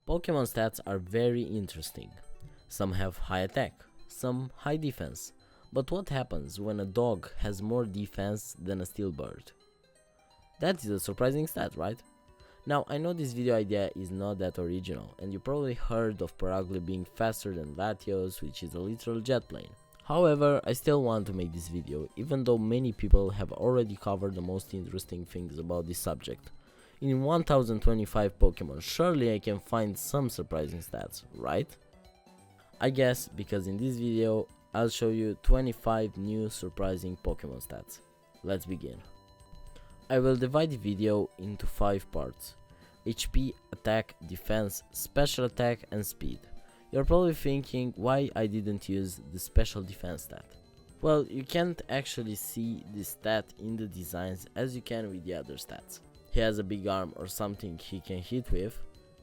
Pokemon stats are very interesting. Some have high attack, some high defense. But what happens when a dog has more defense than a steel bird? That is a surprising stat, right? Now, I know this video idea is not that original, and you probably heard of Paragly being faster than Latios, which is a literal jet plane. However, I still want to make this video, even though many people have already covered the most interesting things about this subject. In 1025 Pokemon, surely I can find some surprising stats, right? I guess because in this video, I'll show you 25 new surprising Pokemon stats. Let's begin. I will divide the video into 5 parts: HP, attack, defense, special attack and speed. You're probably thinking why I didn't use the special defense stat. Well, you can't actually see this stat in the designs as you can with the other stats. He has a big arm or something he can hit with,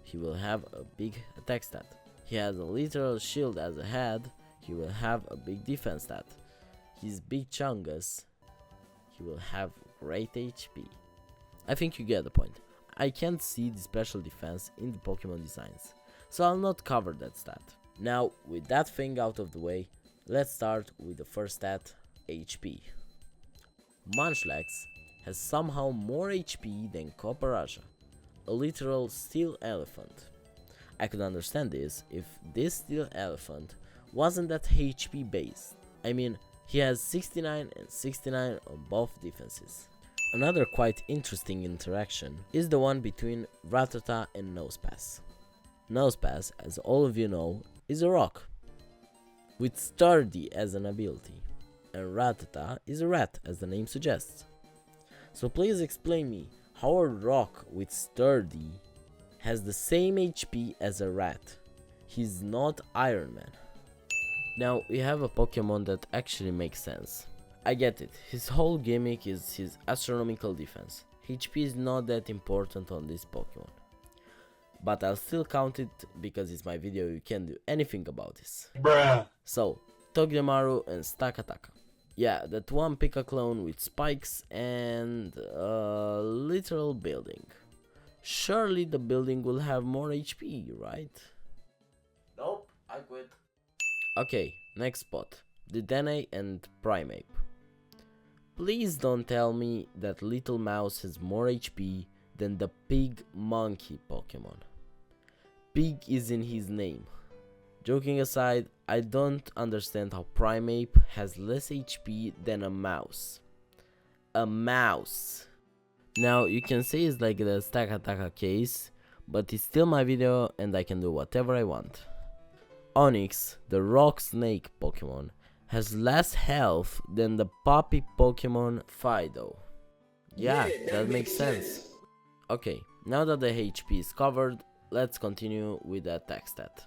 he will have a big attack stat. He has a literal shield as a head, he will have a big defense stat. He's big chungus, he will have great HP. I think you get the point. I can't see the special defense in the Pokemon designs, so I'll not cover that stat. Now, with that thing out of the way, let's start with the first stat, HP. Munchlax has somehow more HP than Copperajah, a literal steel elephant. I could understand this if this steel elephant wasn't that HP based. I mean, he has 69 and 69 on both defenses. Another quite interesting interaction is the one between Rattata and Nosepass. Nosepass, as all of you know, is a rock, with sturdy as an ability, and Rattata is a rat as the name suggests. So please explain me how a rock with sturdy has the same HP as a rat. He's not Iron Man. Now we have a Pokemon that actually makes sense. I get it, his whole gimmick is his astronomical defense. HP is not that important on this Pokemon. But I'll still count it because it's my video, you can't do anything about this. Bruh. So, Togedemaru and Stakataka. Yeah, that one Pika clone with spikes and a literal building. Surely the building will have more HP, right? Nope, I quit. Okay, next spot. Dedenne and Primeape. Please don't tell me that Little Mouse has more HP than the Pig Monkey Pokemon. Pig is in his name. Joking aside, I don't understand how Primeape has less HP than a mouse. A mouse. Now, you can say it's like the Stakataka case, but it's still my video and I can do whatever I want. Onix, the rock snake Pokemon, has less health than the puppy Pokemon Fido. Yeah, that makes sense. Okay, now that the HP is covered, let's continue with the attack stat.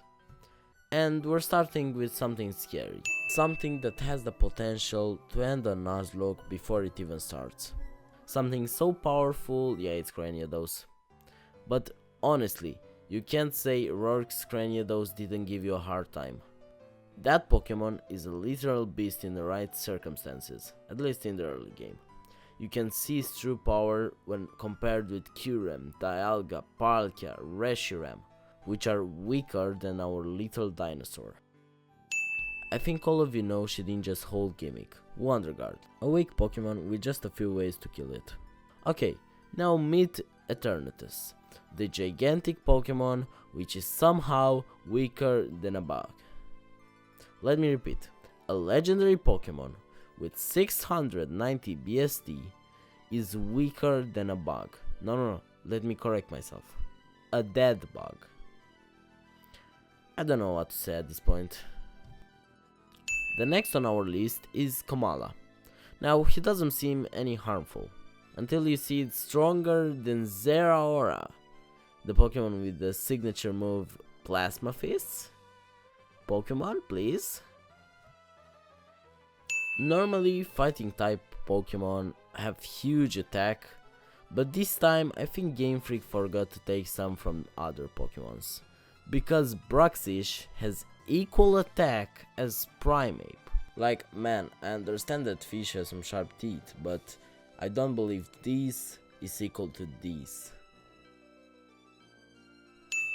And we're starting with something scary. Something that has the potential to end a Nuzlocke before it even starts. Something so powerful, yeah, it's Craniados. But honestly, you can't say Rourke's Craniados didn't give you a hard time. That Pokemon is a literal beast in the right circumstances, at least in the early game. You can see its true power when compared with Kyurem, Dialga, Palkia, Reshiram, which are weaker than our little dinosaur. I think all of you know Shedinja's whole gimmick, Wonder Guard, a weak Pokemon with just a few ways to kill it. Okay, now meet Eternatus, the gigantic Pokemon which is somehow weaker than a bug. Let me repeat, a legendary Pokemon with 690 BST is weaker than a bug. No, let me correct myself. A dead bug. I don't know what to say at this point. The next on our list is Komala. Now, he doesn't seem any harmful, until you see it's stronger than Zeraora, the Pokemon with the signature move Plasma Fist. Pokemon, please. Normally, fighting type Pokemon have huge attack, but this time I think Game Freak forgot to take some from other Pokemons, because Bruxish has equal attack as Primeape. Like, man, I understand that fish has some sharp teeth, but I don't believe this is equal to this.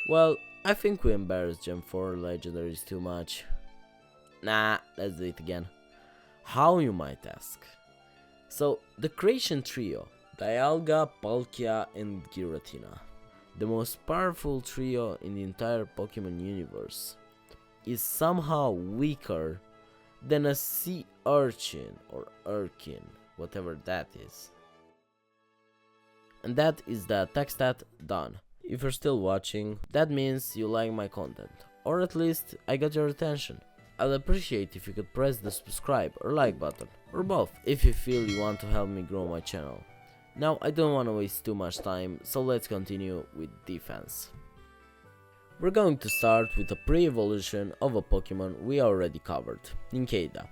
Well, I think we embarrassed Gem 4 legendaries too much. Nah, let's do it again. How, you might ask? So, the Creation Trio, Dialga, Palkia and Giratina, the most powerful trio in the entire Pokemon universe, is somehow weaker than a sea urchin or urchin, whatever that is. And that is the attack stat done. If you're still watching, that means you like my content, or at least I got your attention. I'd appreciate if you could press the subscribe or like button, or both, if you feel you want to help me grow my channel. Now I don't want to waste too much time, so let's continue with defense. We're going to start with a pre-evolution of a Pokemon we already covered, Nincada.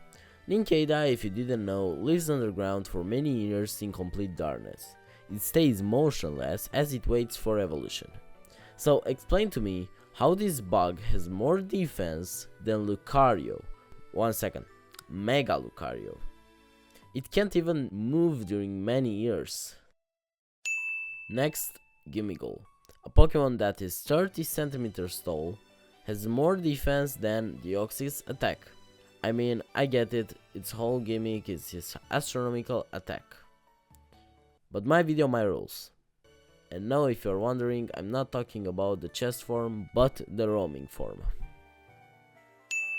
Nincada, if you didn't know, lives underground for many years in complete darkness. It stays motionless as it waits for evolution. So explain to me how this bug has more defense than Lucario. 1 second, Mega Lucario. It can't even move during many years. Next, Gimmighoul. A Pokemon that is 30 centimeters tall, has more defense than Deoxys attack. I mean, I get it, its whole gimmick is his astronomical attack. But my video, my rules. And now if you're wondering, I'm not talking about the chest form, but the roaming form.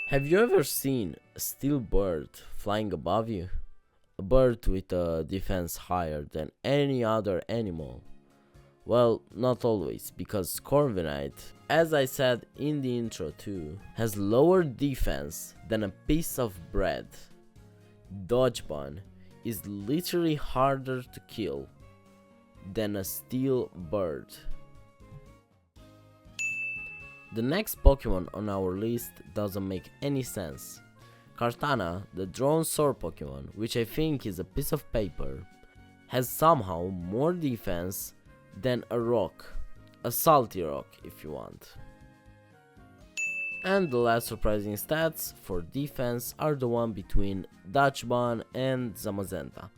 Have you ever seen a steel bird flying above you? A bird with a defense higher than any other animal? Well, not always, because Corviknight, as I said in the intro too, has lower defense than a piece of bread. Dodgebun is literally harder to kill than a steel bird. The next Pokemon on our list doesn't make any sense. Kartana, the drawn sword Pokemon, which I think is a piece of paper, has somehow more defense than a rock, a salty rock if you want. And the last surprising stats for defense are the one between Dachsbun and Zamazenta.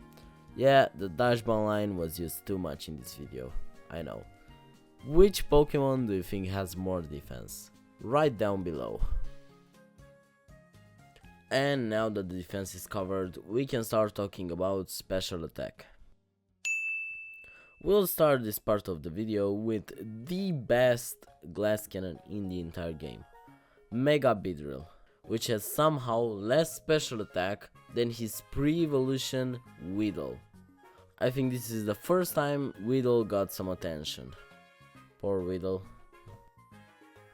Yeah, the Dachsbun line was used too much in this video, I know. Which Pokemon do you think has more defense? Write down below. And now that the defense is covered, we can start talking about special attack. We'll start this part of the video with the best glass cannon in the entire game, Mega Beedrill, which has somehow less special attack than his pre-evolution Weedle. I think this is the first time Weedle got some attention. Poor Weedle.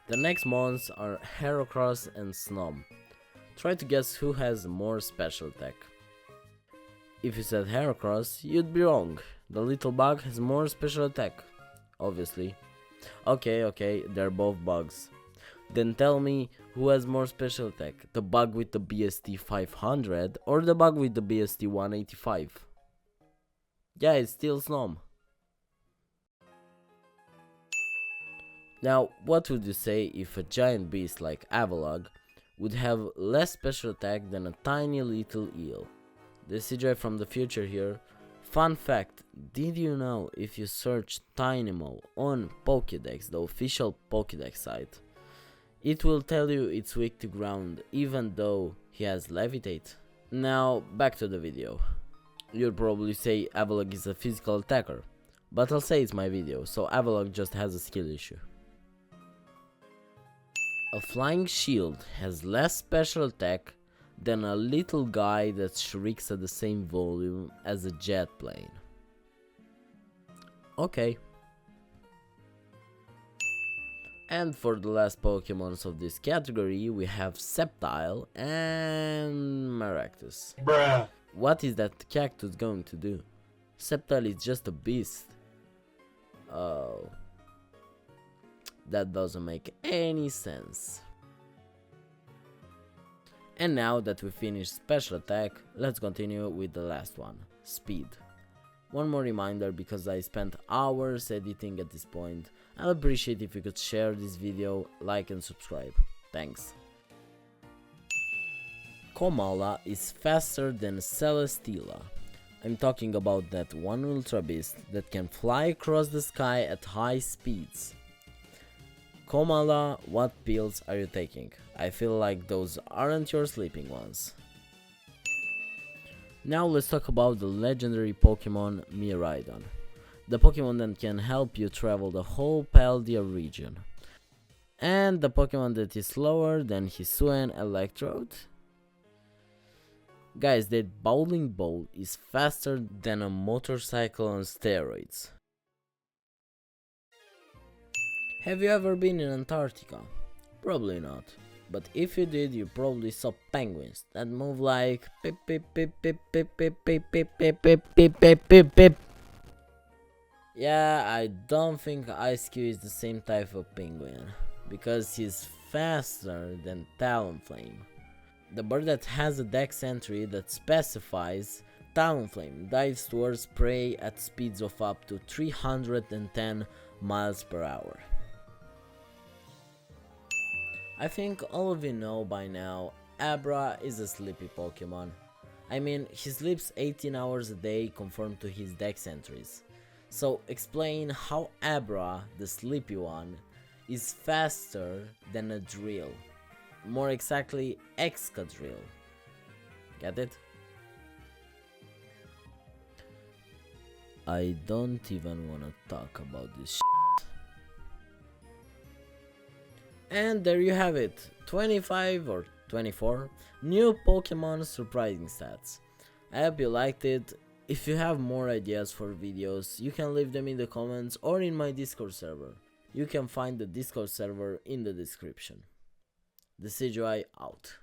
The next mons are Heracross and Snom. Try to guess who has more special attack. If you said Heracross, you'd be wrong. The little bug has more special attack, obviously. Okay, they're both bugs. Then tell me who has more special attack, the bug with the BST 500 or the bug with the BST 185? Yeah, it's still Snom. Now, what would you say if a giant beast like Avalugg would have less special attack than a tiny little eel? Decidueye from the future here. Fun fact, did you know if you search Tynamo on Pokédex, the official Pokédex site, it will tell you it's weak to ground even though he has Levitate? Now back to the video. You'll probably say Avalugg is a physical attacker, but I'll say it's my video, so Avalugg just has a skill issue. A flying shield has less special attack than a little guy that shrieks at the same volume as a jet plane. Okay. And for the last Pokemons of this category, we have Sceptile and Maractus. Bruh. What is that cactus going to do? Sceptile is just a beast. Oh. That doesn't make any sense. And now that we finished special attack, let's continue with the last one, speed. One more reminder, because I spent hours editing at this point, I'd appreciate if you could share this video, like and subscribe. Thanks. Komala is faster than Celesteela. I'm talking about that one Ultra Beast that can fly across the sky at high speeds. Komala, what pills are you taking? I feel like those aren't your sleeping ones. Now let's talk about the legendary Pokemon Miraidon. The Pokemon that can help you travel the whole Paldea region. And the Pokemon that is slower than Hisuian Electrode. Guys, that bowling ball is faster than a motorcycle on steroids. Have you ever been in Antarctica? Probably not. But if you did, you probably saw penguins that move like pip pip pip pip pip pip pip pip pip pip pip pip pip pip. Yeah, I don't think Ice Cube is the same type of penguin, because he's faster than Talonflame. The bird that has a dex entry that specifies Talonflame dives towards prey at speeds of up to 310 miles per hour. I think all of you know by now, Abra is a sleepy Pokemon. I mean, he sleeps 18 hours a day conformed to his dex entries. So explain how Abra, the sleepy one, is faster than a drill. More exactly, Excadrill. Get it? I don't even wanna talk about this shit. And there you have it, 25 or 24 new Pokemon surprising stats. I hope you liked it. If you have more ideas for videos, you can leave them in the comments or in my Discord server. You can find the Discord server in the description. Decidueye out.